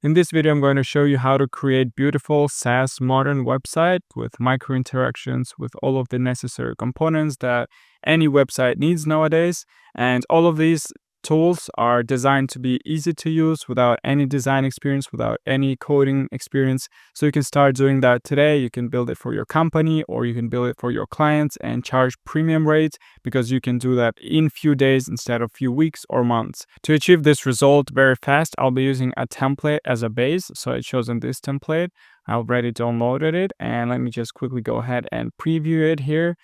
In this video, I'm going to show you how to create beautiful SaaS modern website with micro interactions with all of the necessary components that any website needs nowadays. And all of these tools are designed to be easy to use without any design experience, without any coding experience. So you can start doing that today. You can build it for your company or you can build it for your clients and charge premium rates because you can do that in few days instead of few weeks or months. To achieve this result very fast, I'll be using a template as a base. So it shows in this template. I already downloaded it, and let me just quickly go ahead and preview it here.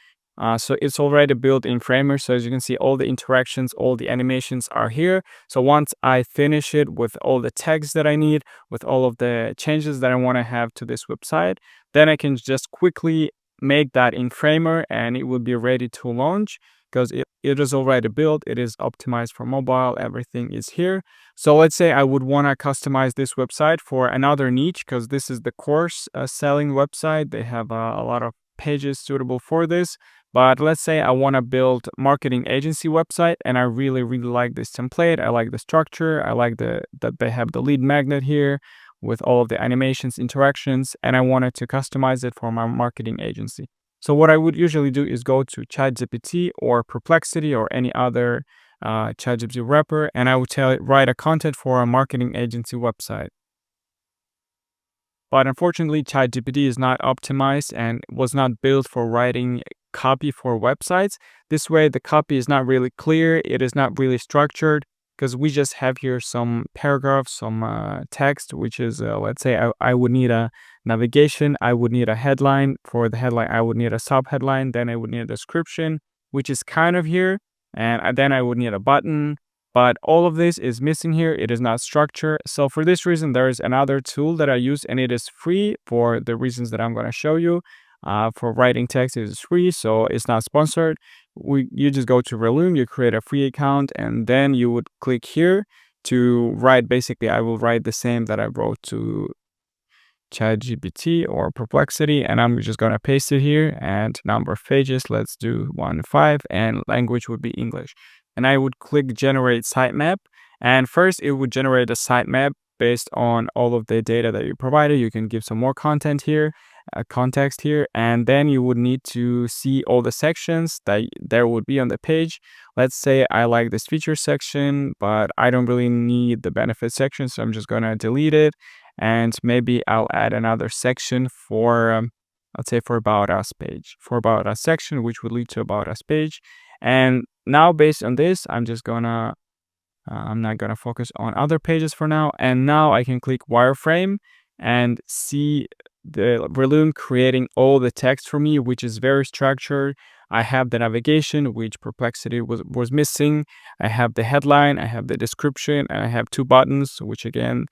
So it's already built in Framer. So as you can see, all the interactions, all the animations are here. So once I finish it with all the tags that I need, with all of the changes that I want to have to this website, then I can just quickly make that in Framer and it will be ready to launch because it is already built. It is optimized for mobile. Everything is here. So let's say I would want to customize this website for another niche because this is the course selling website. They have a lot of pages suitable for this. But let's say I want to build marketing agency website and I really like this template. I like the structure. I like that they have the lead magnet here with all of the animations, interactions, and I wanted to customize it for my marketing agency. So what I would usually do is go to ChatGPT or Perplexity or any other ChatGPT wrapper, and I would tell it write a content for a marketing agency website. But unfortunately, ChatGPT is not optimized and was not built for writing copy for websites. This way, the copy is not really clear. It is not really structured because we just have here some paragraphs, some text, which is, let's say I would need a navigation. I would need a headline. For the headline, I would need a subheadline. Then I would need a description, which is kind of here. And then I would need a button. But all of this is missing here. It is not structured. So for this reason, there is another tool that I use and it is free for the reasons that I'm going to show you. For writing text, it is free, so it's not sponsored. You just go to Relume, you create a free account, and then you would click here to write. Basically, I will write the same that I wrote to ChatGPT or Perplexity, and I'm just going to paste it here. And number of pages, let's do 1 to 5, and language would be English. And I would click generate sitemap, and first it would generate a sitemap based on all of the data that you provided. You can give some more content here, context here, and then you would need to see all the sections that there would be on the page. Let's say I like this feature section, but I don't really need the benefit section, so I'm just going to delete it. And maybe I'll add another section for, let's say for About Us page, for About Us section, which would lead to About Us page. And now based on this, I'm not gonna focus on other pages for now. And now I can click wireframe and see the Relume creating all the text for me, which is very structured. I have the navigation, which Perplexity was missing. I have the headline, I have the description, and I have 2 buttons, which again,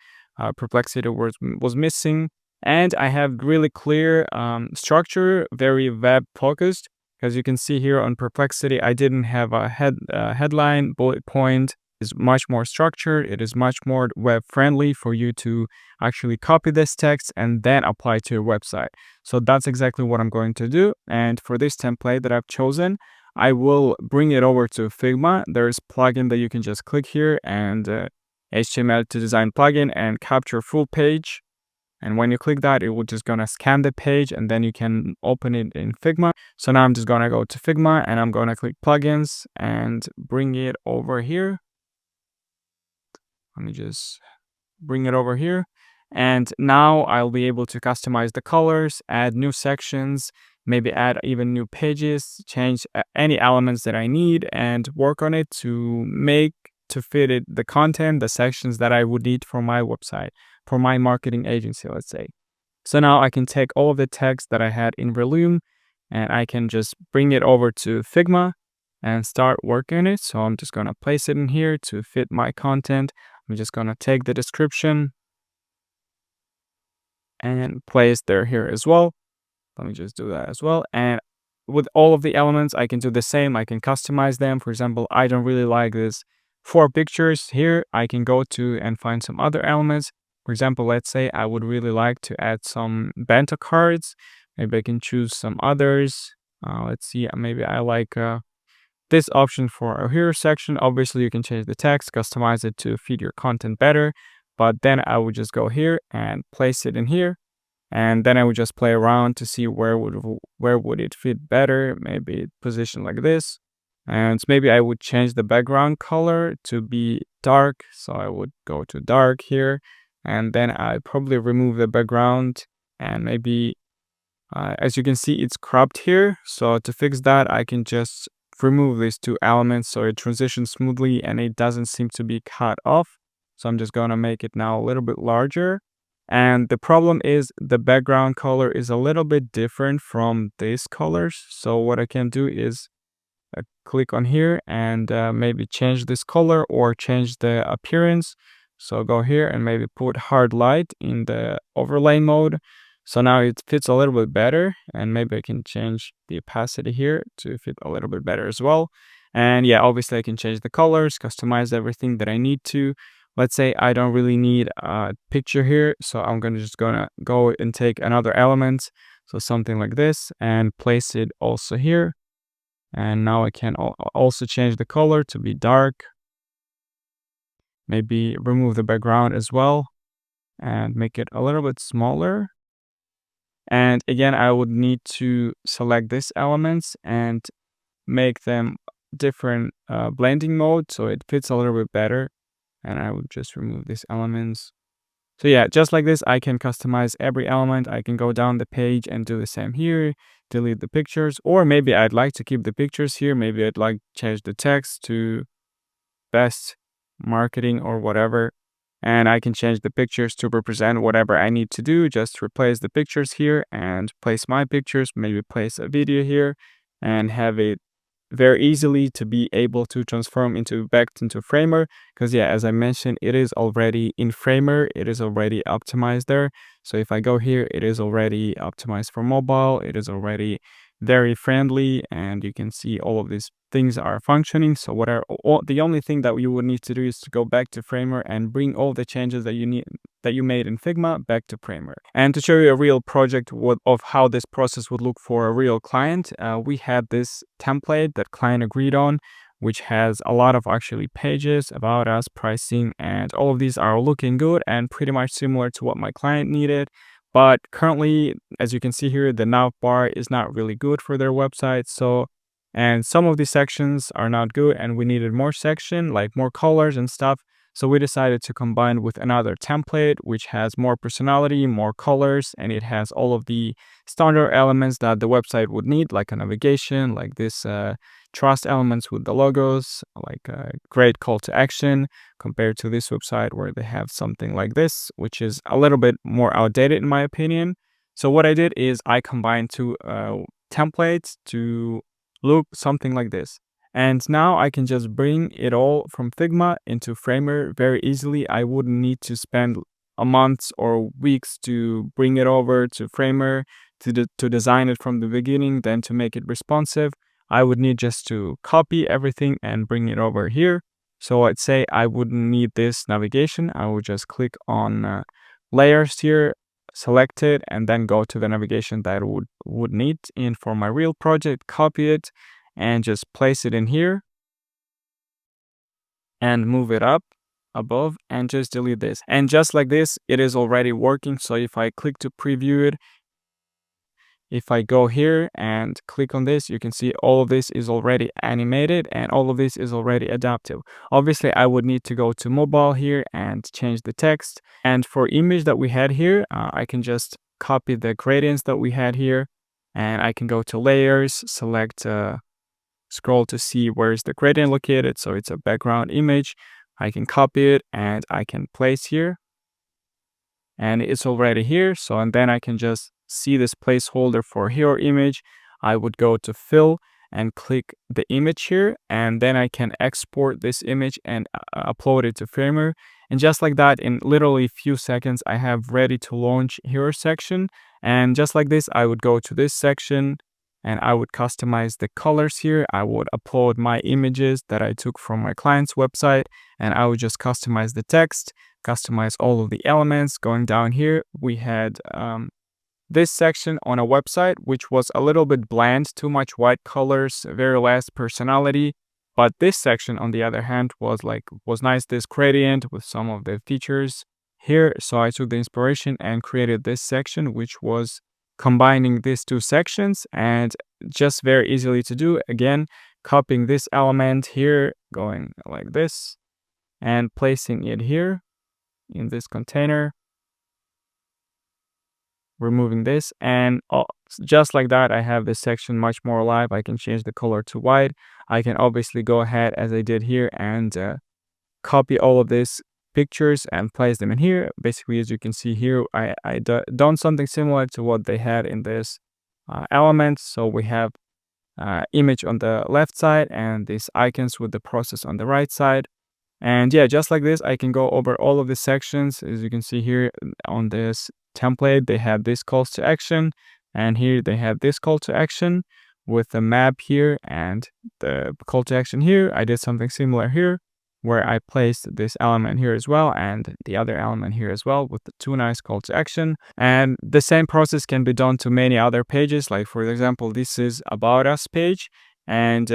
Perplexity was missing. And I have really clear structure, very web focused. As you can see here on Perplexity, I didn't have a headline, bullet point. Is much more structured. It is much more web friendly for you to actually copy this text and then apply to your website. So that's exactly what I'm going to do. And for this template that I've chosen, I will bring it over to Figma. There's a plugin that you can just click here and HTML to design plugin and capture full page. And when you click that, it will just gonna scan the page and then you can open it in Figma. So now I'm just gonna go to Figma and I'm gonna click plugins and bring it over here. Let me just bring it over here. And now I'll be able to customize the colors, add new sections, maybe add even new pages, change any elements that I need and work on it to fit it the content, the sections that I would need for my website, for my marketing agency, let's say. So now I can take all of the text that I had in Relume and I can just bring it over to Figma and start working on it. So I'm just going to place it in here to fit my content. I'm just going to take the description and place there here as well. Let me just do that as well. And with all of the elements, I can do the same. I can customize them. For example, I don't really like this 4 pictures here. I can go to and find some other elements. For example, let's say I would really like to add some bento cards. Maybe I can choose some others. Let's see, maybe I like this option for a hero section. Obviously, you can change the text, customize it to fit your content better. but then I would just go here and place it in here. And then I would just play around to see where would it fit better. Maybe position like this. And maybe I would change the background color to be dark. So I would go to dark here. And then I probably remove the background, and maybe as you can see, it's cropped here. So to fix that, I can just remove these two elements so it transitions smoothly and it doesn't seem to be cut off. So I'm just gonna make it now a little bit larger. And the problem is the background color is a little bit different from these colors. So what I can do is click on here and maybe change this color or change the appearance. So go here and maybe put hard light in the overlay mode. So now it fits a little bit better, and maybe I can change the opacity here to fit a little bit better as well. And yeah, obviously I can change the colors, customize everything that I need to. Let's say I don't really need a picture here, so I'm gonna go and take another element, so something like this, and place it also here. And now I can also change the color to be dark. Maybe remove the background as well and make it a little bit smaller. And again, I would need to select these elements and make them different blending mode so it fits a little bit better. And I would just remove these elements. So yeah, just like this, I can customize every element. I can go down the page and do the same here, delete the pictures, or maybe I'd like to keep the pictures here. Maybe I'd like to change the text to best marketing or whatever. And I can change the pictures to represent whatever I need to do. Just replace the pictures here and place my pictures, maybe place a video here and have it very easily to be able to transform back into Framer. Because yeah, as I mentioned, it is already in Framer, it is already optimized there. So if I go here, it is already optimized for mobile, it is already very friendly, and you can see all of these things are functioning. So the only thing that you would need to do is to go back to Framer and bring all the changes that you made in Figma back to Framer. And to show you a real project of how this process would look for a real client, we had this template that client agreed on, which has a lot of actually pages about us, pricing, and all of these are looking good and pretty much similar to what my client needed. But currently, as you can see here, the nav bar is not really good for their website. And some of these sections are not good, and we needed more section, like more colors and stuff. So we decided to combine with another template, which has more personality, more colors, and it has all of the standard elements that the website would need, like a navigation, like this trust elements with the logos, like a great call to action, compared to this website where they have something like this, which is a little bit more outdated in my opinion. So what I did is I combined two templates to look something like this. And now I can just bring it all from Figma into Framer very easily. I wouldn't need to spend a month or weeks to bring it over to Framer, to design it from the beginning, then to make it responsive. I would need just to copy everything and bring it over here. So I'd say I wouldn't need this navigation. I would just click on layers here, select it, and then go to the navigation that I would need in for my real project, copy it, and just place it in here and move it up above and just delete this. And just like this, it is already working. So if I click to preview it, if I go here and click on this, you can see all of this is already animated and all of this is already adaptive. Obviously, I would need to go to mobile here and change the text. And for image that we had here, I can just copy the gradients that we had here, and I can go to layers, select scroll to see where is the gradient located. So it's a background image. I can copy it and I can place here, and it's already here. So, and then I can just see this placeholder for hero image. I would go to fill and click the image here, and then I can export this image and upload it to Framer. And just like that, in literally a few seconds, I have ready to launch hero section. And just like this, I would go to this section and I would customize the colors here. I would upload my images that I took from my client's website, and I would just customize the text, customize all of the elements. Going down here, we had this section on a website, which was a little bit bland, too much white colors, very less personality. But this section, on the other hand, was nice, this gradient with some of the features. here. So I took the inspiration and created this section, which was combining these two sections, and just very easily to do. Again, copying this element here, going like this, and placing it here in this container, removing this, and just like that, I have this section much more alive. I can change the color to white. I can obviously go ahead as I did here and copy all of these pictures and place them in here. Basically, as you can see here, I done something similar to what they had in this element. So we have image on the left side and these icons with the process on the right side. And yeah, just like this, I can go over all of the sections. As you can see here on this template, they have this calls to action, and here they have this call to action with the map here and the call to action here. I did something similar here where I placed this element here as well and the other element here as well with the two nice call to action. And the same process can be done to many other pages. Like for example, this is about us page, and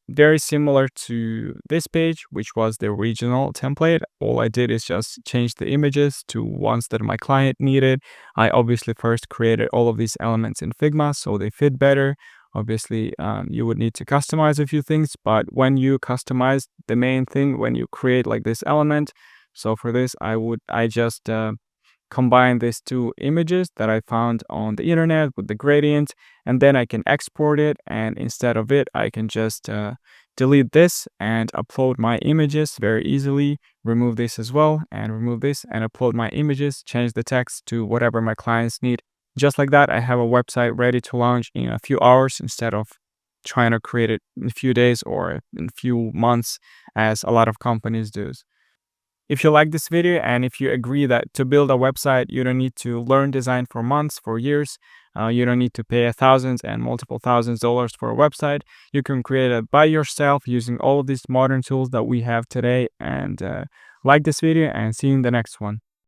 very similar to this page, which was the original template. All I did is just change the images to ones that my client needed. I obviously first created all of these elements in Figma so they fit better. Obviously, you would need to customize a few things, but when you customize the main thing, when you create like this element, so for this, I just combine these two images that I found on the internet with the gradient, and then I can export it, and instead of it I can just delete this and upload my images very easily, remove this as well and remove this and upload my images, change the text to whatever my clients need. Just like that, I have a website ready to launch in a few hours instead of trying to create it in a few days or in a few months as a lot of companies do. If you like this video and if you agree that to build a website, you don't need to learn design for months, for years, you don't need to pay thousands and multiple thousands dollars for a website. You can create it by yourself using all of these modern tools that we have today. And like this video and see you in the next one.